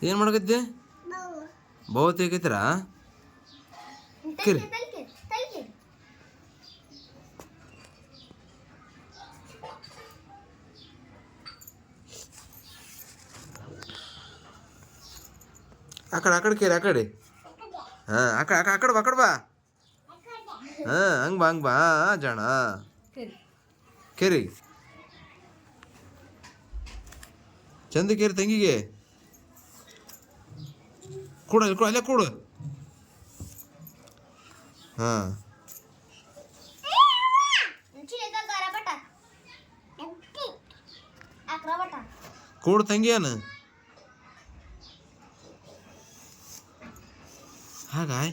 ಏನು ಮಾಡಕತ್ತಿ? ಬಹು ತೆಗಿತೀರಾ? ಕಿರಿ ಆ ಕಡೆ ಕೇರಿ ಆ ಕಡೆ. ಹಾಂ ಆ ಕಡೆ ಬಾ. ಹಾಂ ಹಂಗೆ ಬಾ ಜಾಣ. ಕೇರಿ ಚಂದ ಕೇರಿ ತಂಗಿಗೆ ಕೊಡು ಅಲ್ಲೇ ಕೊಡು. ಹಾಂ ಕೊಡು ತಂಗಿಯನು ಹಾಗಾಯ್.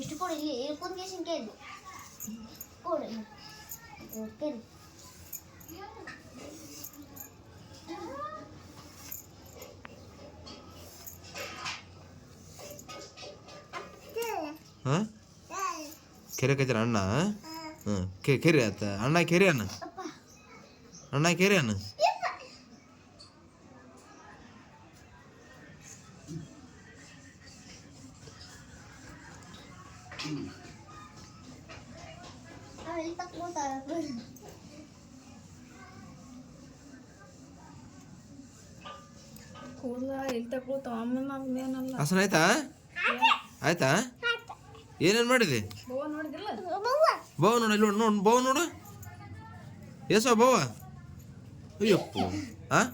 ಇಷ್ಟು ಕೊಡಿ ಇಲ್ಲಿ ಕುಂದ್ಕೇಶನ್ ಕೇಳಿ ಕೊಡಿ ಕೇಳಿ. ಹಾಂ ಕೆರೆ ಕಚ್ಚಾರ ಅಣ್ಣ. ಹ್ಞೂ ಕೆರೆ ಆತ ಅಣ್ಣ ಕೆರೆ ಅಣ್ಣ ಕೆರೆ ಹಸನ ಆಯ್ತಾ? ಆಯ್ತಾ? ಏನೇನು ಮಾಡಿದೆ? ಬೋವ ನೋಡು ಇಲ್ಲಿ ನೋಡು ಬೋವ ನೋಡು. ಏಸೋ ಬೋವ ಅಯ್ಯಪ್ಪ. ಹಾಂ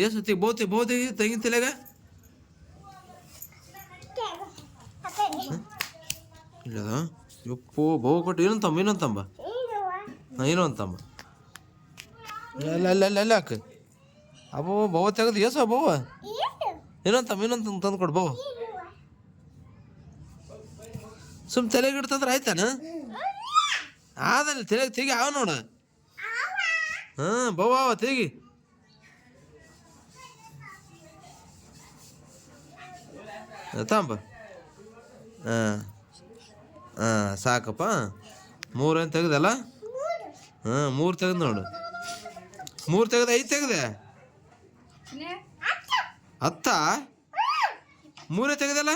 ಏಸು ಬಹುತಿ ತೆಗಿನ ತಲೆಗ ಇಲ್ಲ ಯಪ್ಪು ಬೋವ ಕೊಟ್ಟು ಏನಂತಂಬ ಹಾಂ ಏನು ಅಂತಂಬ ಅಲ್ಲ ಹಾಕ ಅಬ್ಬೋ ಬೋವ ತೆಗೆದು ಏಸೋ ಬೋವ ಇನ್ನೊಂದು ತಂದು ಕೊಡು ಬೋವ. ಸುಮ್ ತಲೆಗೆ ಇಡ್ತಂದ್ರೆ ಆಯ್ತಾನ? ಆದಲ್ಲಿ ತಲೆಗೆ ತೆಗಿ ಅವ ನೋಡು. ಹಾಂ ಬೋವ ತೆಗಿ. ತಾಂಬ ಹಾಂ ಸಾಕಪ್ಪ. 3 ಏನು ತೆಗ್ದಲ್ಲ? ಹಾಂ 3 ತೆಗ್ದು ನೋಡು. 3 ತೆಗ್ದು 5 ತೆಗ್ದೆ 10 3 ತೆಗ್ದಲ್ಲ?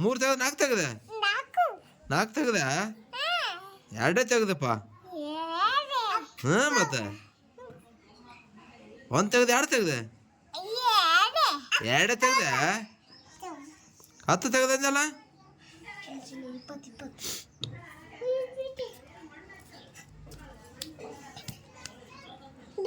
3 ತೆಗ್ದು 4 ತೆಗ್ದೆ 4 ತೆಗ್ದೆ 2 ತೆಗ್ದಪ್ಪ. ಹಾಂ ಮತ್ತೆ 1 ತೆಗ್ದೆ 2 ತೆಗ್ದೆ 2 ತೆಗ್ದೆ 10 ತೆಗ್ದಲ್ಲ?